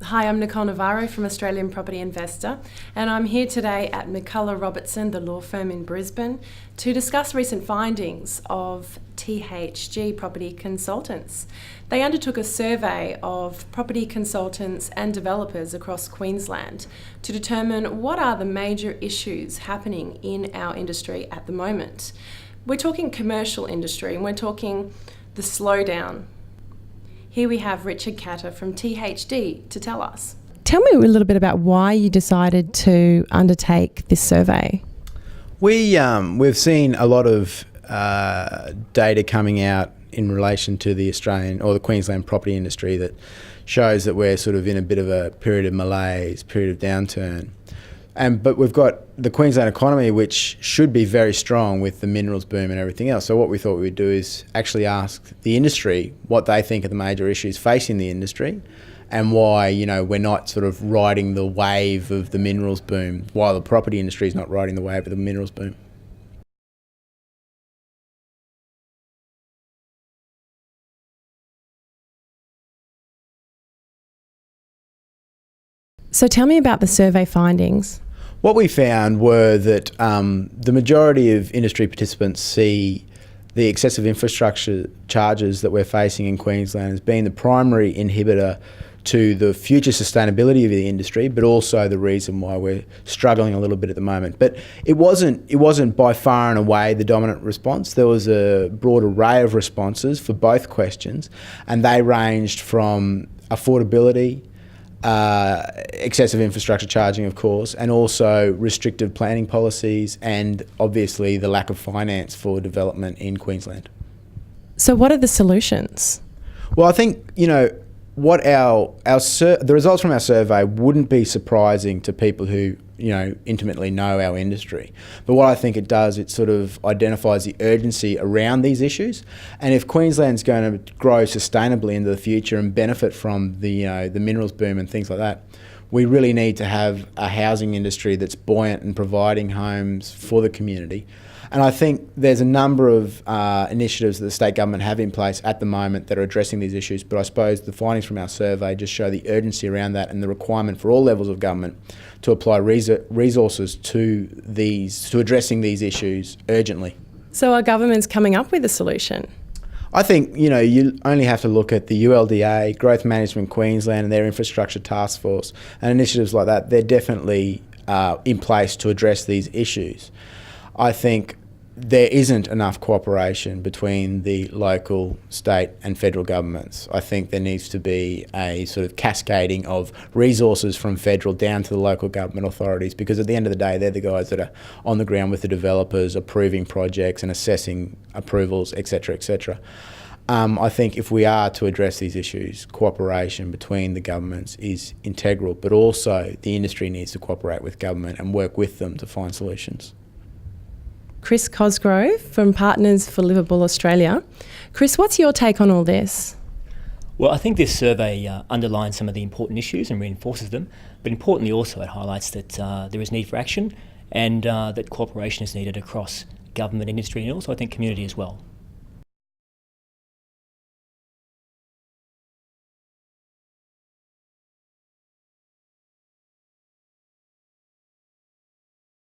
Hi, I'm Nicole Navarro from Australian Property Investor, and I'm here today at McCullough Robertson, the law firm in Brisbane, to discuss recent findings of THG Property Consultants. They undertook a survey of property consultants and developers across Queensland to determine what are the major issues happening in our industry at the moment. We're talking commercial industry, and we're talking the slowdown. Here we have Richard Katter from THG to tell us. Tell me a little bit about why you decided to undertake this survey. We've seen a lot of data coming out in relation to the Australian or the Queensland property industry that shows that we're sort of in a bit of a period of malaise, period of downturn. But we've got the Queensland economy, which should be very strong with the minerals boom and everything else. So what we thought we would do is actually ask the industry what they think are the major issues facing the industry and why, we're not sort of riding the wave of the minerals boom while the property industry is not riding the wave of the minerals boom. So tell me about the survey findings. What we found were that the majority of industry participants see the excessive infrastructure charges that we're facing in Queensland as being the primary inhibitor to the future sustainability of the industry, but also the reason why we're struggling a little bit at the moment. But it wasn't by far and away the dominant response. There was a broad array of responses for both questions, and they ranged from affordability, excessive infrastructure charging, of course, and also restrictive planning policies and obviously the lack of finance for development in Queensland. So what are the solutions? Well, I think, what the results from our survey wouldn't be surprising to people who, intimately know our industry. But what I think it does, it sort of identifies the urgency around these issues. And if Queensland's going to grow sustainably into the future and benefit from the minerals boom and things like that, we really need to have a housing industry that's buoyant and providing homes for the community. And I think there's a number of initiatives that the state government have in place at the moment that are addressing these issues, but I suppose the findings from our survey just show the urgency around that and the requirement for all levels of government to apply resources to addressing these issues urgently. So are governments coming up with a solution? I think, you only have to look at the ULDA, Growth Management Queensland and their infrastructure task force and initiatives like that. They're definitely in place to address these issues. I think there isn't enough cooperation between the local, state and federal governments. I think there needs to be a sort of cascading of resources from federal down to the local government authorities, because at the end of the day, they're the guys that are on the ground with the developers, approving projects and assessing approvals, etc., etc. I think if we are to address these issues, cooperation between the governments is integral, but also the industry needs to cooperate with government and work with them to find solutions. Chris Cosgrove from Partners for Livable Australia. Chris, what's your take on all this? Well, I think this survey underlines some of the important issues and reinforces them, but importantly also it highlights that there is need for action and that cooperation is needed across government, industry and also I think community as well.